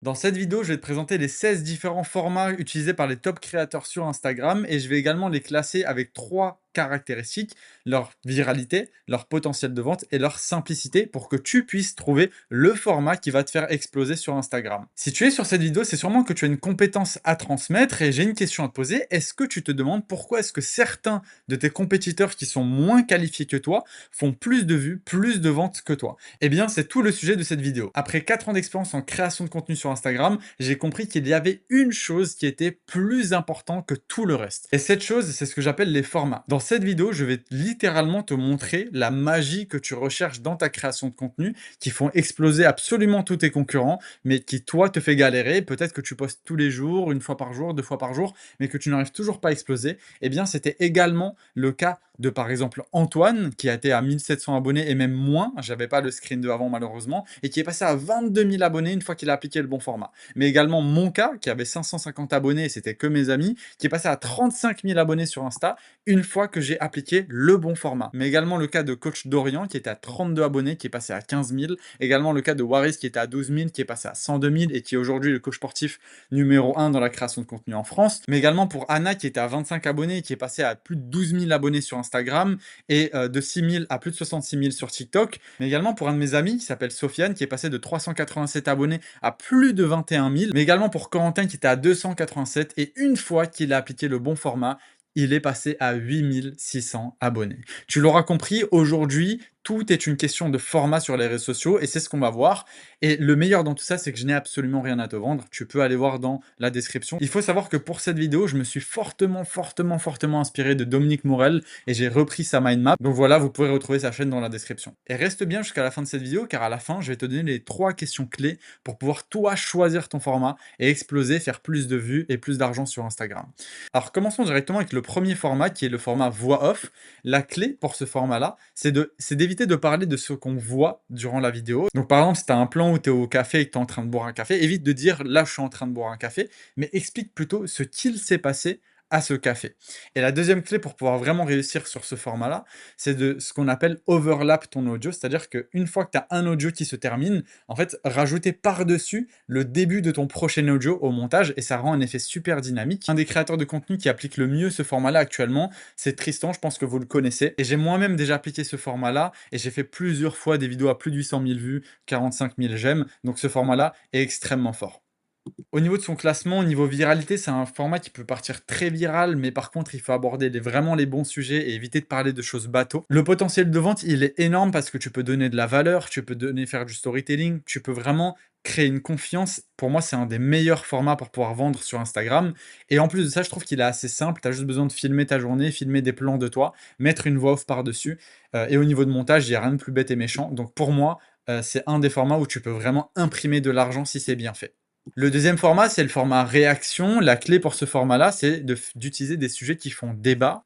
Dans cette vidéo, je vais te présenter les 16 différents formats utilisés par les top créateurs sur Instagram et je vais également les classer avec 3 caractéristiques, leur viralité, leur potentiel de vente et leur simplicité pour que tu puisses trouver le format qui va te faire exploser sur Instagram. Si tu es sur cette vidéo, c'est sûrement que tu as une compétence à transmettre et j'ai une question à te poser. Est-ce que tu te demandes pourquoi est-ce que certains de tes compétiteurs qui sont moins qualifiés que toi font plus de vues, plus de ventes que toi? Eh bien, c'est tout le sujet de cette vidéo. Après 4 ans d'expérience en création de contenu sur Instagram, j'ai compris qu'il y avait une chose qui était plus importante que tout le reste. Et cette chose, c'est ce que j'appelle les formats. Dans cette vidéo, je vais littéralement te montrer la magie que tu recherches dans ta création de contenu, qui font exploser absolument tous tes concurrents, mais qui, toi, te fait galérer. Peut-être que tu postes tous les jours, une fois par jour, 2 fois par jour, mais que tu n'arrives toujours pas à exploser. Eh bien, c'était également le cas de, par exemple, Antoine, qui a été à 1700 abonnés et même moins. J'avais pas le screen de avant, malheureusement, et qui est passé à 22 000 abonnés une fois qu'il a appliqué le bon format. Mais également Monka, qui avait 550 abonnés et c'était que mes amis, qui est passé à 35 000 abonnés sur Insta une fois que j'ai appliqué le bon format. Mais également le cas de Coach Dorian, qui était à 32 abonnés, qui est passé à 15 000. Également le cas de Waris, qui était à 12 000, qui est passé à 102 000 et qui est aujourd'hui le coach sportif numéro 1 dans la création de contenu en France. Mais également pour Anna, qui était à 25 abonnés, qui est passé à plus de 12 000 abonnés sur Instagram et de 6 000 à plus de 66 000 sur TikTok. Mais également pour un de mes amis qui s'appelle Sofiane, qui est passé de 387 abonnés à plus de 21 000. Mais également pour Corentin, qui était à 287. Et une fois qu'il a appliqué le bon format, il est passé à 8600 abonnés. Tu l'auras compris, aujourd'hui, tout est une question de format sur les réseaux sociaux et c'est ce qu'on va voir. Et le meilleur dans tout ça, c'est que je n'ai absolument rien à te vendre. Tu peux aller voir dans la description. Il faut savoir que pour cette vidéo, je me suis fortement inspiré de Dominique Morel et j'ai repris sa mind map. Donc voilà, vous pourrez retrouver sa chaîne dans la description. Et reste bien jusqu'à la fin de cette vidéo car à la fin, je vais te donner les 3 questions clés pour pouvoir toi choisir ton format et exploser, faire plus de vues et plus d'argent sur Instagram. Alors commençons directement avec le premier format qui est le format voix off. La clé pour ce format-là, c'est d'éviter de parler de ce qu'on voit durant la vidéo. Donc par exemple, si tu as un plan où tu es au café et que tu es en train de boire un café, évite de dire là je suis en train de boire un café, mais explique plutôt ce qu'il s'est passé à ce café. Et la deuxième clé pour pouvoir vraiment réussir sur ce format-là, c'est de ce qu'on appelle overlap ton audio, c'est-à-dire qu'une fois que tu as un audio qui se termine, en fait, rajouter par-dessus le début de ton prochain audio au montage et ça rend un effet super dynamique. Un des créateurs de contenu qui applique le mieux ce format-là actuellement, c'est Tristan, je pense que vous le connaissez. Et j'ai moi-même déjà appliqué ce format-là et j'ai fait plusieurs fois des vidéos à plus de 800 000 vues, 45 000 j'aime. Donc ce format-là est extrêmement fort. Au niveau de son classement, au niveau viralité, c'est un format qui peut partir très viral, mais par contre, il faut aborder vraiment les bons sujets et éviter de parler de choses bateaux. Le potentiel de vente, il est énorme parce que tu peux donner de la valeur, tu peux faire du storytelling, tu peux vraiment créer une confiance. Pour moi, c'est un des meilleurs formats pour pouvoir vendre sur Instagram. Et en plus de ça, je trouve qu'il est assez simple. Tu as juste besoin de filmer ta journée, filmer des plans de toi, mettre une voix off par-dessus. Et au niveau de montage, il n'y a rien de plus bête et méchant. Donc pour moi, c'est un des formats où tu peux vraiment imprimer de l'argent si c'est bien fait. Le deuxième format, c'est le format réaction. La clé pour ce format-là, c'est d'utiliser des sujets qui font débat.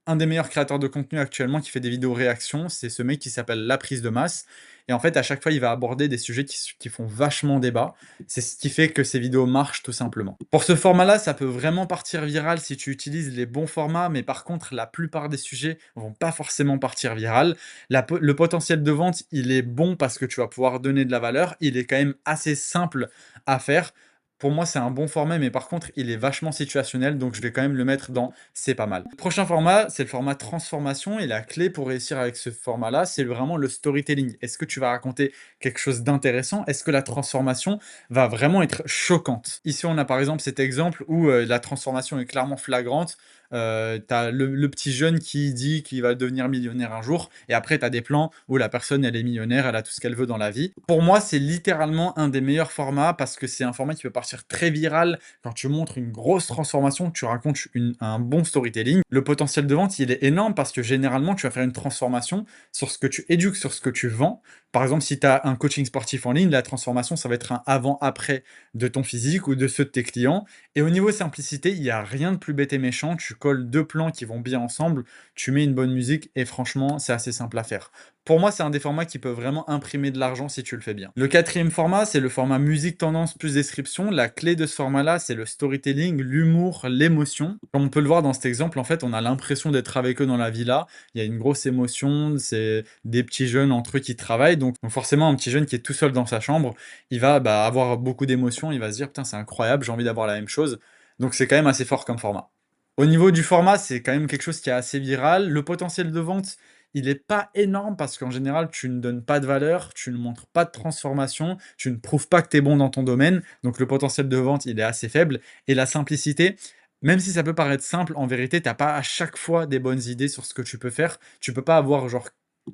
Un des meilleurs créateurs de contenu actuellement qui fait des vidéos réaction, c'est ce mec qui s'appelle La Prise de Masse. Et en fait, à chaque fois, il va aborder des sujets qui font vachement débat. C'est ce qui fait que ces vidéos marchent tout simplement. Pour ce format-là, ça peut vraiment partir viral si tu utilises les bons formats, mais par contre, la plupart des sujets vont pas forcément partir viral. Le potentiel de vente, il est bon parce que tu vas pouvoir donner de la valeur. Il est quand même assez simple à faire. Pour moi, c'est un bon format, mais par contre, il est vachement situationnel, donc je vais quand même le mettre dans c'est pas mal. Le prochain format, c'est le format transformation, et la clé pour réussir avec ce format-là, c'est vraiment le storytelling. Est-ce que tu vas raconter quelque chose d'intéressant? Est-ce que la transformation va vraiment être choquante? Ici, on a par exemple cet exemple où la transformation est clairement flagrante. Tu as le petit jeune qui dit qu'il va devenir millionnaire un jour, et après, tu as des plans où la personne, elle est millionnaire, elle a tout ce qu'elle veut dans la vie. Pour moi, c'est littéralement un des meilleurs formats parce que c'est un format qui peut partir très viral quand tu montres une grosse transformation, que tu racontes un bon storytelling. Le potentiel de vente, il est énorme parce que généralement, tu vas faire une transformation sur ce que tu éduques, sur ce que tu vends. Par exemple, si tu as un coaching sportif en ligne, la transformation, ça va être un avant-après de ton physique ou de ceux de tes clients. Et au niveau simplicité, il n'y a rien de plus bête et méchant. Tu colles 2 plans qui vont bien ensemble, tu mets une bonne musique et franchement, c'est assez simple à faire. Pour moi, c'est un des formats qui peut vraiment imprimer de l'argent si tu le fais bien. Le quatrième format, c'est le format musique tendance plus description. La clé de ce format-là, c'est le storytelling, l'humour, l'émotion. Comme on peut le voir dans cet exemple, en fait, on a l'impression d'être avec eux dans la villa. Il y a une grosse émotion, c'est des petits jeunes entre eux qui travaillent. Donc forcément, un petit jeune qui est tout seul dans sa chambre, il va avoir beaucoup d'émotions, il va se dire: «Putain, c'est incroyable, j'ai envie d'avoir la même chose». Donc c'est quand même assez fort comme format. Au niveau du format, c'est quand même quelque chose qui est assez viral. Le potentiel de vente, il est pas énorme parce qu'en général, tu ne donnes pas de valeur, tu ne montres pas de transformation, tu ne prouves pas que tu es bon dans ton domaine. Donc le potentiel de vente, il est assez faible. Et la simplicité, même si ça peut paraître simple, en vérité, tu as pas à chaque fois des bonnes idées sur ce que tu peux faire. Tu peux pas avoir genre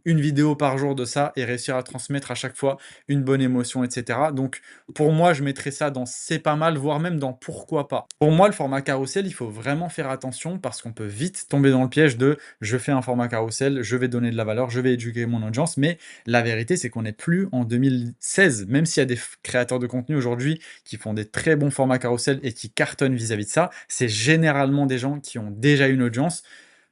une vidéo par jour de ça et réussir à transmettre à chaque fois une bonne émotion, et cetera. Donc pour moi, je mettrais ça dans «c'est pas mal», voire même dans «pourquoi pas». Pour moi, le format carrousel, il faut vraiment faire attention parce qu'on peut vite tomber dans le piège de: «Je fais un format carrousel, je vais donner de la valeur, je vais éduquer mon audience», mais la vérité, c'est qu'on n'est plus en 2016. Même s'il y a des créateurs de contenu aujourd'hui qui font des très bons formats carrousel et qui cartonnent vis-à-vis de ça, c'est généralement des gens qui ont déjà une audience.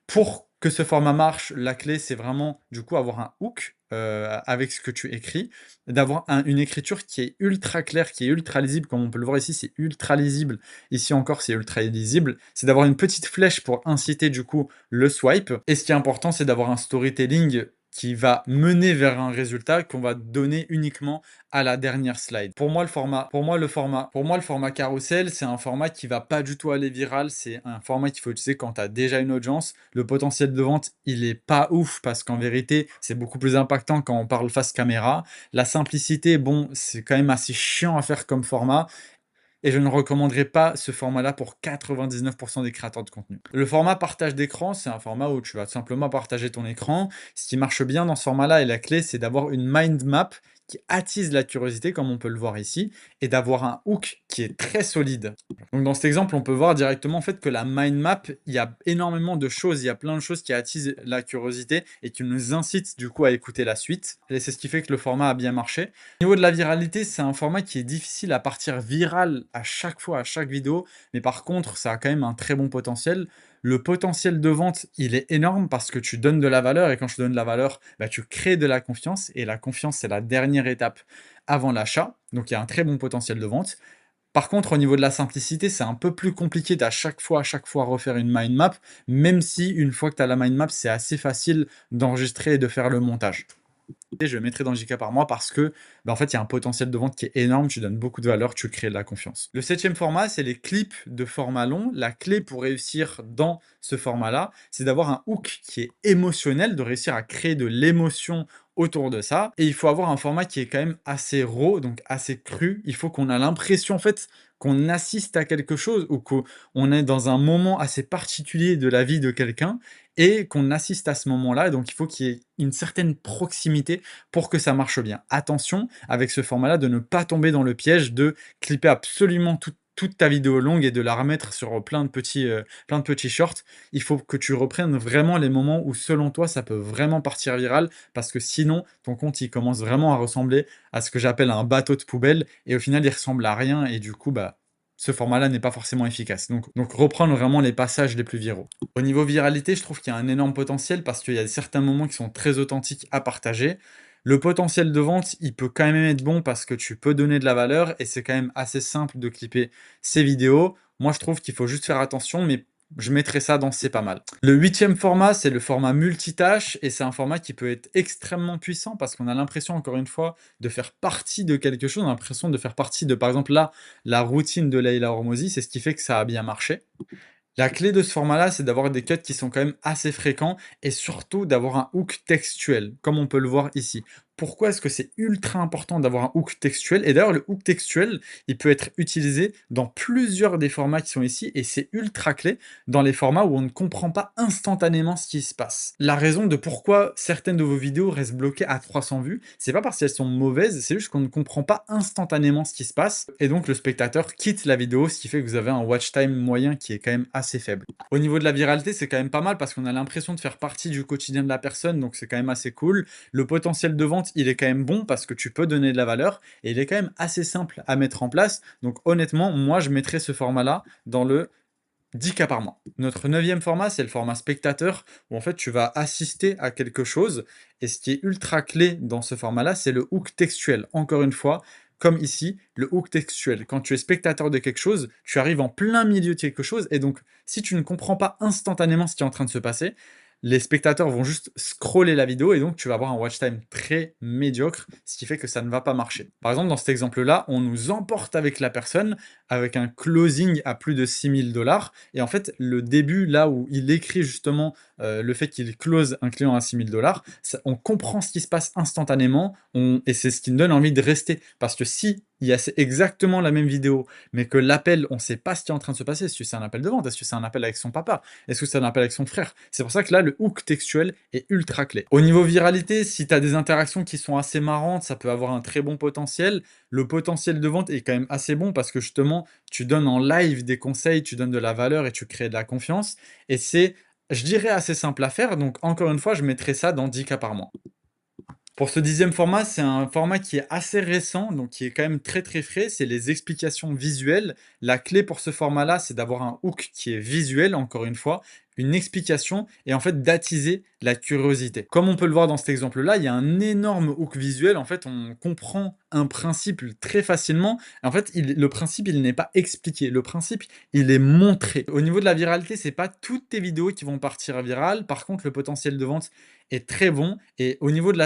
Pour que ce format marche, la clé, c'est vraiment, du coup, avoir un hook, avec ce que tu écris, d'avoir une écriture qui est ultra claire, qui est ultra lisible. Comme on peut le voir ici, c'est ultra lisible. Ici encore, c'est ultra lisible. C'est d'avoir une petite flèche pour inciter, du coup, le swipe. Et ce qui est important, c'est d'avoir un storytelling qui va mener vers un résultat qu'on va donner uniquement à la dernière slide. Pour moi, le format carrousel, c'est un format qui va pas du tout aller viral. C'est un format qu'il faut utiliser quand tu as déjà une audience. Le potentiel de vente, il est pas ouf parce qu'en vérité, c'est beaucoup plus impactant quand on parle face caméra. La simplicité, bon, c'est quand même assez chiant à faire comme format. Et je ne recommanderais pas ce format-là pour 99% des créateurs de contenu. Le format partage d'écran, c'est un format où tu vas tout simplement partager ton écran. Ce qui marche bien dans ce format-là et la clé, c'est d'avoir une mind map qui attise la curiosité, comme on peut le voir ici, et d'avoir un hook qui est très solide. Donc dans cet exemple, on peut voir directement en fait que la mind map, il y a énormément de choses, il y a plein de choses qui attisent la curiosité et qui nous incitent du coup à écouter la suite. Et c'est ce qui fait que le format a bien marché. Au niveau de la viralité, c'est un format qui est difficile à partir viral à chaque fois, à chaque vidéo, mais par contre, ça a quand même un très bon potentiel. Le potentiel de vente, il est énorme parce que tu donnes de la valeur et quand tu donnes de la valeur, tu crées de la confiance et la confiance, c'est la dernière étape avant l'achat. Donc il y a un très bon potentiel de vente. Par contre, au niveau de la simplicité, c'est un peu plus compliqué à chaque fois refaire une mind map, même si une fois que tu as la mind map, c'est assez facile d'enregistrer et de faire le montage. Je mettrai dans JK par mois parce que, en fait, il y a un potentiel de vente qui est énorme, tu donnes beaucoup de valeur, tu crées de la confiance. Le septième format, c'est les clips de format long. La clé pour réussir dans ce format-là, c'est d'avoir un hook qui est émotionnel, de réussir à créer de l'émotion autour de ça. Et il faut avoir un format qui est quand même assez raw, donc assez cru. Il faut qu'on a l'impression, en fait, qu'on assiste à quelque chose ou qu'on est dans un moment assez particulier de la vie de quelqu'un et qu'on assiste à ce moment-là. Donc, il faut qu'il y ait une certaine proximité pour que ça marche bien. Attention, avec ce format-là, de ne pas tomber dans le piège de clipper absolument toute ta vidéo longue et de la remettre sur plein de petits shorts. Il faut que tu reprennes vraiment les moments où, selon toi, ça peut vraiment partir viral, parce que sinon, ton compte, il commence vraiment à ressembler à ce que j'appelle un bateau de poubelle, et au final, il ressemble à rien, et du coup, ce format-là n'est pas forcément efficace. Donc reprendre vraiment les passages les plus viraux. Au niveau viralité, je trouve qu'il y a un énorme potentiel parce qu'il y a certains moments qui sont très authentiques à partager. Le potentiel de vente, il peut quand même être bon parce que tu peux donner de la valeur et c'est quand même assez simple de clipper ces vidéos. Moi, je trouve qu'il faut juste faire attention, mais je mettrais ça dans «c'est pas mal». Le huitième format, c'est le format multitâche et c'est un format qui peut être extrêmement puissant parce qu'on a l'impression, encore une fois, de faire partie de quelque chose. On a l'impression de faire partie de, par exemple, là, la routine de Leila Hormozy. C'est ce qui fait que ça a bien marché. La clé de ce format-là, c'est d'avoir des cuts qui sont quand même assez fréquents et surtout d'avoir un hook textuel, comme on peut le voir ici. Pourquoi est-ce que c'est ultra important d'avoir un hook textuel? Et d'ailleurs, le hook textuel, il peut être utilisé dans plusieurs des formats qui sont ici et c'est ultra clé dans les formats où on ne comprend pas instantanément ce qui se passe. La raison de pourquoi certaines de vos vidéos restent bloquées à 300 vues, c'est pas parce qu'elles sont mauvaises, c'est juste qu'on ne comprend pas instantanément ce qui se passe et donc le spectateur quitte la vidéo, ce qui fait que vous avez un watch time moyen qui est quand même assez faible. Au niveau de la viralité, c'est quand même pas mal parce qu'on a l'impression de faire partie du quotidien de la personne, donc c'est quand même assez cool. Le potentiel de vente, il est quand même bon parce que tu peux donner de la valeur et il est quand même assez simple à mettre en place. Donc honnêtement, moi, je mettrais ce format-là dans le 10 cas par mois. Notre neuvième format, c'est le format spectateur, où en fait tu vas assister à quelque chose. Et ce qui est ultra clé dans ce format-là, c'est le hook textuel. Encore une fois, comme ici, le hook textuel. Quand tu es spectateur de quelque chose, tu arrives en plein milieu de quelque chose, et donc si tu ne comprends pas instantanément ce qui est en train de se passer, les spectateurs vont juste scroller la vidéo et donc tu vas avoir un watch time très médiocre, ce qui fait que ça ne va pas marcher. Par exemple, dans cet exemple-là, on nous emporte avec la personne, avec un closing à plus de 6 000 $ et en fait, le début, là où il écrit justement, le fait qu'il close un client à 6 000 $, ça on comprend ce qui se passe instantanément, on et c'est ce qui me donne envie de rester. Parce que si il y a c'est exactement la même vidéo, mais que l'appel, on ne sait pas ce qui est en train de se passer. Est-ce que c'est un appel de vente? Est-ce que c'est un appel avec son papa? Est-ce que c'est un appel avec son frère? C'est pour ça que là, le hook textuel est ultra clé. Au niveau viralité, si tu as des interactions qui sont assez marrantes, ça peut avoir un très bon potentiel. Le potentiel de vente est quand même assez bon parce que justement, tu donnes en live des conseils, tu donnes de la valeur et tu crées de la confiance. Et c'est, je dirais, assez simple à faire. Donc, encore une fois, je mettrai ça dans 10 cas par mois. Pour ce 10e format, c'est un format qui est assez récent, donc qui est quand même très, très frais, c'est les explications visuelles. La clé pour ce format-là, c'est d'avoir un hook qui est visuel, encore une fois, une explication et en fait d'attiser la curiosité. Comme on peut le voir dans cet exemple-là, il y a un énorme hook visuel. En fait, on comprend un principe très facilement. En fait, le principe, il n'est pas expliqué. Le principe, il est montré. Au niveau de la viralité, c'est pas toutes tes vidéos qui vont partir virales. Par contre, le potentiel de vente est très bon et au niveau de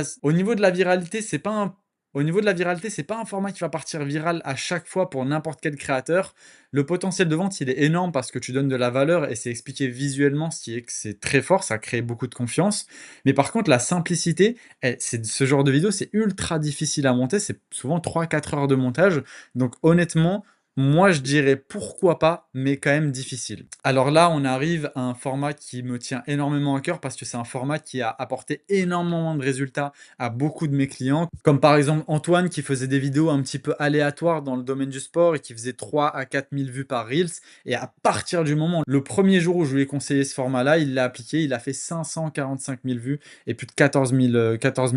la viralité, c'est pas un au niveau de la viralité, c'est pas un format qui va partir viral à chaque fois pour n'importe quel créateur. Le potentiel de vente, il est énorme parce que tu donnes de la valeur et c'est expliqué visuellement, ce qui est que c'est très fort, ça crée beaucoup de confiance. Mais par contre, la simplicité, c'est ce genre de vidéo, c'est ultra difficile à monter, c'est souvent 3 4 heures de montage. Donc honnêtement, moi, je dirais pourquoi pas, mais quand même difficile. Alors là, on arrive à un format qui me tient énormément à cœur parce que c'est un format qui a apporté énormément de résultats à beaucoup de mes clients. Comme par exemple Antoine qui faisait des vidéos un petit peu aléatoires dans le domaine du sport et qui faisait 3 à 4 000 vues par Reels. Et à partir du moment, le premier jour où je lui ai conseillé ce format-là, il l'a appliqué, il a fait 545 000 vues et plus de 14 000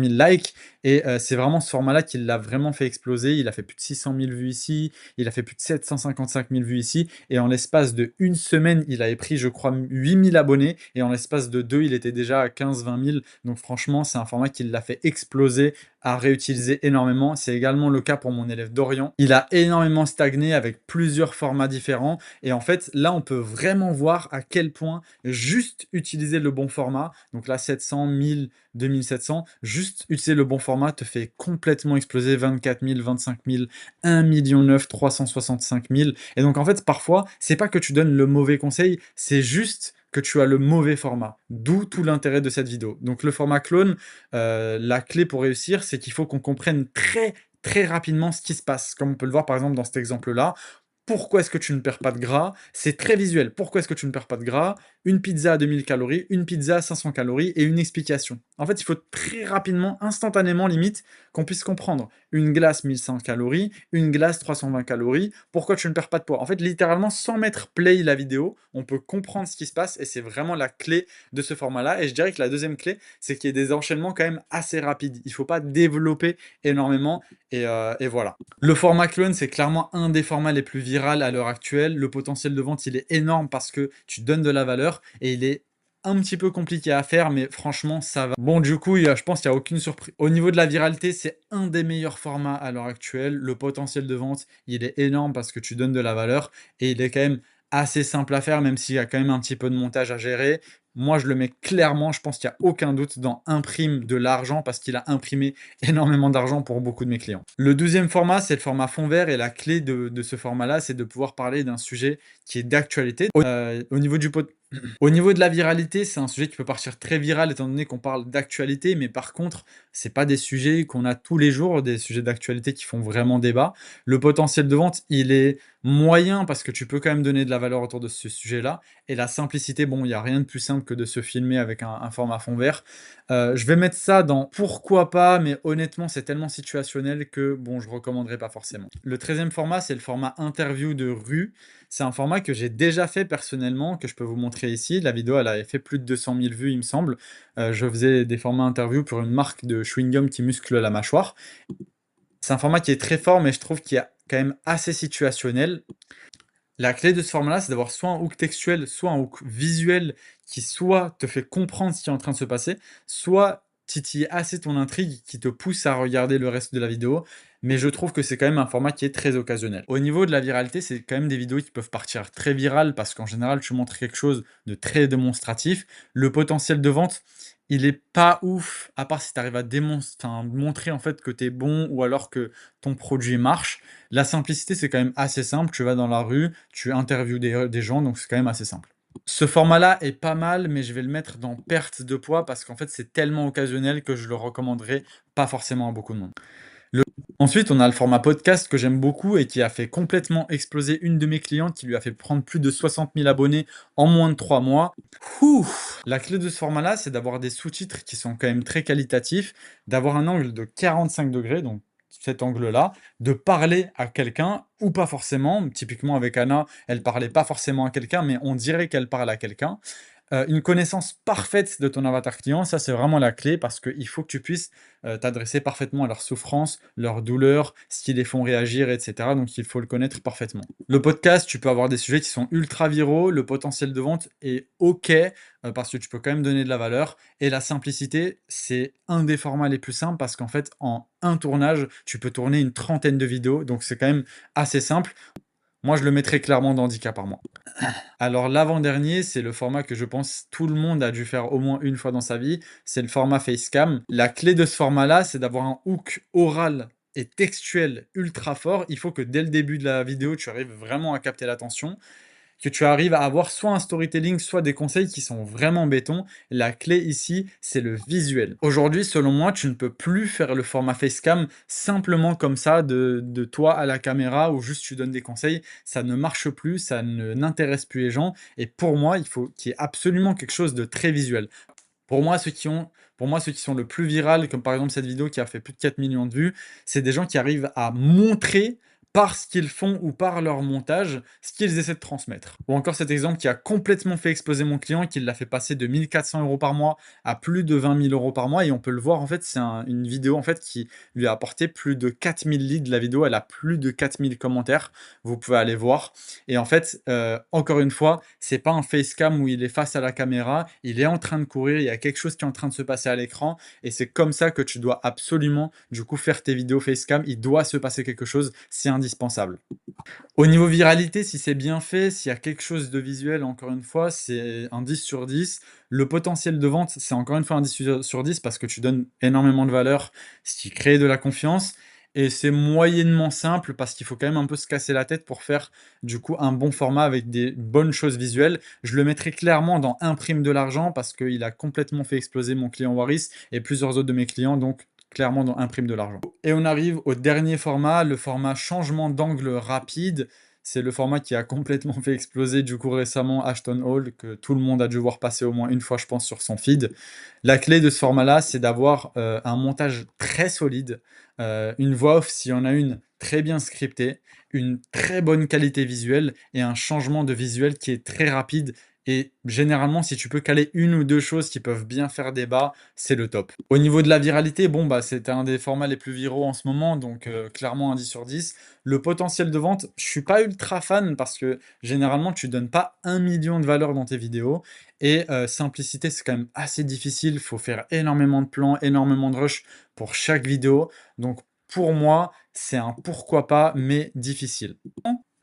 likes. Et c'est vraiment ce format-là qui l'a vraiment fait exploser. Il a fait plus de 600 000 vues ici, il a fait plus de 755 000 vues ici, et en l'espace de une semaine, il avait pris, je crois, 8 000 abonnés, et en l'espace de 2, il était déjà à 15-20 000. Donc franchement, c'est un format qui l'a fait exploser, à réutiliser énormément. C'est également le cas pour mon élève Dorian. Il a énormément stagné avec plusieurs formats différents, et en fait, là, on peut vraiment voir à quel point juste utiliser le bon format, donc là, 700, 1000, 2700, juste utiliser le bon format te fait complètement exploser 24 000, 25 000, 1 365 000. Et donc, en fait, parfois, c'est pas que tu donnes le mauvais conseil, c'est juste que tu as le mauvais format. D'où tout l'intérêt de cette vidéo. Donc, le format clone, la clé pour réussir, c'est qu'il faut qu'on comprenne très, très rapidement ce qui se passe. Comme on peut le voir, par exemple, dans cet exemple-là. Pourquoi est-ce que tu ne perds pas de gras? C'est très visuel. Pourquoi est-ce que tu ne perds pas de gras? Une pizza à 2000 calories, une pizza à 500 calories et une explication. En fait, il faut très rapidement, instantanément limite, qu'on puisse comprendre. Une glace 1100 calories, une glace 320 calories, pourquoi tu ne perds pas de poids? En fait, littéralement, sans mettre play la vidéo, on peut comprendre ce qui se passe et c'est vraiment la clé de ce format-là. Et je dirais que la deuxième clé, c'est qu'il y ait des enchaînements quand même assez rapides. Il ne faut pas développer énormément et voilà. Le format clone, c'est clairement un des formats les plus viraux à l'heure actuelle. Le potentiel de vente, il est énorme parce que tu donnes de la valeur et il est un petit peu compliqué à faire, mais franchement, ça va. Bon, du coup, je pense qu'il n'y a aucune surprise. Au niveau de la viralité, c'est un des meilleurs formats à l'heure actuelle. Le potentiel de vente, il est énorme parce que tu donnes de la valeur et il est quand même assez simple à faire, même s'il y a quand même un petit peu de montage à gérer. Moi, je le mets clairement, je pense qu'il n'y a aucun doute dans imprime de l'argent parce qu'il a imprimé énormément d'argent pour beaucoup de mes clients. Le deuxième format, c'est le format fond vert et la clé de ce format-là, c'est de pouvoir parler d'un sujet qui est d'actualité. Au niveau de la viralité, c'est un sujet qui peut partir très viral étant donné qu'on parle d'actualité, mais par contre, c'est pas des sujets qu'on a tous les jours, des sujets d'actualité qui font vraiment débat. Le potentiel de vente, il est moyen parce que tu peux quand même donner de la valeur autour de ce sujet-là. Et la simplicité, bon, il n'y a rien de plus simple que de se filmer avec un format fond vert. Je vais mettre ça dans pourquoi pas, mais honnêtement, c'est tellement situationnel que bon, je recommanderais pas forcément. Le 13e format, c'est le format interview de rue. C'est un format que j'ai déjà fait personnellement, que je peux vous montrer ici. La vidéo, elle avait fait plus de 200 000 vues, il me semble. Je faisais des formats interview pour une marque de chewing-gum qui muscle la mâchoire. C'est un format qui est très fort, mais je trouve qu'il est quand même assez situationnel. La clé de ce format-là, c'est d'avoir soit un hook textuel, soit un hook visuel qui soit te fait comprendre ce qui est en train de se passer, soit titille assez ton intrigue qui te pousse à regarder le reste de la vidéo. Mais je trouve que c'est quand même un format qui est très occasionnel. Au niveau de la viralité, c'est quand même des vidéos qui peuvent partir très virales parce qu'en général, tu montres quelque chose de très démonstratif. Le potentiel de vente, il est pas ouf, à part si tu arrives à montrer en fait que tu es bon ou alors que ton produit marche. La simplicité, c'est quand même assez simple. Tu vas dans la rue, tu interviews des gens, donc c'est quand même assez simple. Ce format-là est pas mal, mais je vais le mettre dans perte de poids parce qu'en fait, c'est tellement occasionnel que je le recommanderais pas forcément à beaucoup de monde. Le Ensuite, on a le format podcast que j'aime beaucoup et qui a fait complètement exploser une de mes clientes qui lui a fait prendre plus de 60 000 abonnés en moins de 3 mois. Ouh! La clé de ce format-là, c'est d'avoir des sous-titres qui sont quand même très qualitatifs, d'avoir un angle de 45 degrés, donc cet angle-là, de parler à quelqu'un ou pas forcément. Typiquement avec Anna, elle parlait pas forcément à quelqu'un, mais on dirait qu'elle parle à quelqu'un. Une connaissance parfaite de ton avatar client, ça c'est vraiment la clé parce qu'il faut que tu puisses t'adresser parfaitement à leurs souffrances, leurs douleurs, ce qui les font réagir, etc. Donc il faut le connaître parfaitement. Le podcast, tu peux avoir des sujets qui sont ultra viraux, le potentiel de vente est OK parce que tu peux quand même donner de la valeur. Et la simplicité, c'est un des formats les plus simples parce qu'en fait, en un tournage, tu peux tourner une trentaine de vidéos. Donc c'est quand même assez simple. Moi, je le mettrais clairement dans 10 cas par mois. Alors l'avant-dernier, c'est le format que je pense tout le monde a dû faire au moins une fois dans sa vie, c'est le format Facecam. La clé de ce format-là, c'est d'avoir un hook oral et textuel ultra fort. Il faut que dès le début de la vidéo, tu arrives vraiment à capter l'attention, que tu arrives à avoir soit un storytelling, soit des conseils qui sont vraiment béton. La clé ici, c'est le visuel. Aujourd'hui, selon moi, tu ne peux plus faire le format facecam simplement comme ça, de toi à la caméra, où juste tu donnes des conseils. Ça ne marche plus, ça n'intéresse plus les gens. Et pour moi, il faut qu'il y ait absolument quelque chose de très visuel. Pour moi, ceux qui sont le plus viral, comme par exemple cette vidéo qui a fait plus de 4 millions de vues, c'est des gens qui arrivent à montrer par ce qu'ils font ou par leur montage, ce qu'ils essaient de transmettre. Ou encore cet exemple qui a complètement fait exploser mon client, qui l'a fait passer de 1 400 € par mois à plus de 20 000 € par mois. Et on peut le voir, en fait, c'est une vidéo en fait, qui lui a apporté plus de 4000 leads. La vidéo, elle a plus de 4000 commentaires. Vous pouvez aller voir. Et en fait, encore une fois, c'est pas un facecam où il est face à la caméra, il est en train de courir, il y a quelque chose qui est en train de se passer à l'écran, et c'est comme ça que tu dois absolument, du coup, faire tes vidéos facecam. Il doit se passer quelque chose, c'est indispensable. Au niveau viralité, si c'est bien fait, s'il y a quelque chose de visuel, encore une fois, c'est un 10 sur 10. Le potentiel de vente, c'est encore une fois un 10 sur 10 parce que tu donnes énormément de valeur, ce qui crée de la confiance. Et c'est moyennement simple parce qu'il faut quand même un peu se casser la tête pour faire du coup un bon format avec des bonnes choses visuelles. Je le mettrai clairement dans Imprime de l'argent parce qu'il a complètement fait exploser mon client Waris et plusieurs autres de mes clients, donc clairement dans Imprime de l'argent. Et on arrive au dernier format, le format changement d'angle rapide. C'est le format qui a complètement fait exploser du coup récemment Ashton Hall, que tout le monde a dû voir passer au moins une fois, je pense, sur son feed. La clé de ce format-là, c'est d'avoir un montage très solide, une voix off, s'il y en a une, très bien scriptée, une très bonne qualité visuelle et un changement de visuel qui est très rapide. Et généralement, si tu peux caler une ou deux choses qui peuvent bien faire débat, c'est le top. Au niveau de la viralité, bon, bah, c'était un des formats les plus viraux en ce moment, donc clairement un 10 sur 10. Le potentiel de vente, je suis pas ultra fan parce que généralement, tu donnes pas 1 million de valeur dans tes vidéos. Et simplicité, c'est quand même assez difficile. Il faut faire énormément de plans, énormément de rush pour chaque vidéo. Donc pour moi, c'est un pourquoi pas, mais difficile.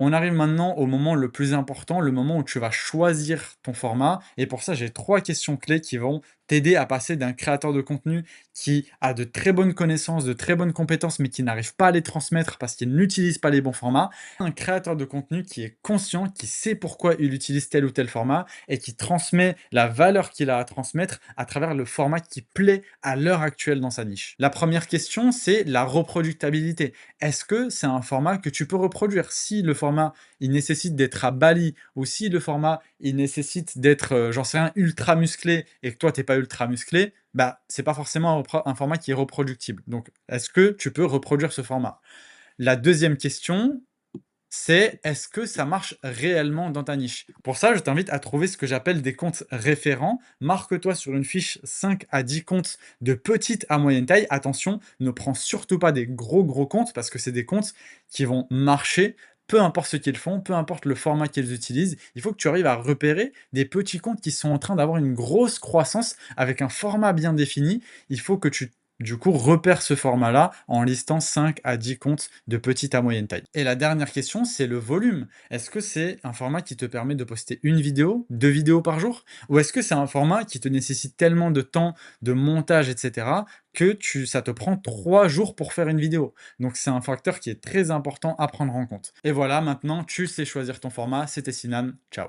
On arrive maintenant au moment le plus important, le moment où tu vas choisir ton format. Et pour ça, j'ai 3 questions clés qui vont t'aider à passer d'un créateur de contenu qui a de très bonnes connaissances, de très bonnes compétences, mais qui n'arrive pas à les transmettre parce qu'il n'utilise pas les bons formats, à un créateur de contenu qui est conscient, qui sait pourquoi il utilise tel ou tel format et qui transmet la valeur qu'il a à transmettre à travers le format qui plaît à l'heure actuelle dans sa niche. La première question, c'est la reproductibilité. Est-ce que c'est un format que tu peux reproduire? Si le format, il nécessite d'être à Bali, ou si le format, il nécessite d'être, j'en sais rien, ultra musclé, et que toi, t'es pas ultra musclé, bah, c'est pas forcément un format qui est reproductible. Donc, est-ce que tu peux reproduire ce format? La deuxième question, c'est est-ce que ça marche réellement dans ta niche? Pour ça, je t'invite à trouver ce que j'appelle des comptes référents. Marque-toi sur une fiche 5 à 10 comptes de petite à moyenne taille. Attention, ne prends surtout pas des gros comptes parce que c'est des comptes qui vont marcher peu importe ce qu'ils font, peu importe le format qu'ils utilisent, il faut que tu arrives à repérer des petits comptes qui sont en train d'avoir une grosse croissance avec un format bien défini. Il faut que tu du coup, repères ce format-là en listant 5 à 10 comptes de petite à moyenne taille. Et la dernière question, c'est le volume. Est-ce que c'est un format qui te permet de poster une vidéo, 2 vidéos par jour? Ou est-ce que c'est un format qui te nécessite tellement de temps, de montage, et cetera, que ça te prend 3 jours pour faire une vidéo? Donc c'est un facteur qui est très important à prendre en compte. Et voilà, maintenant tu sais choisir ton format. C'était Sinan, ciao.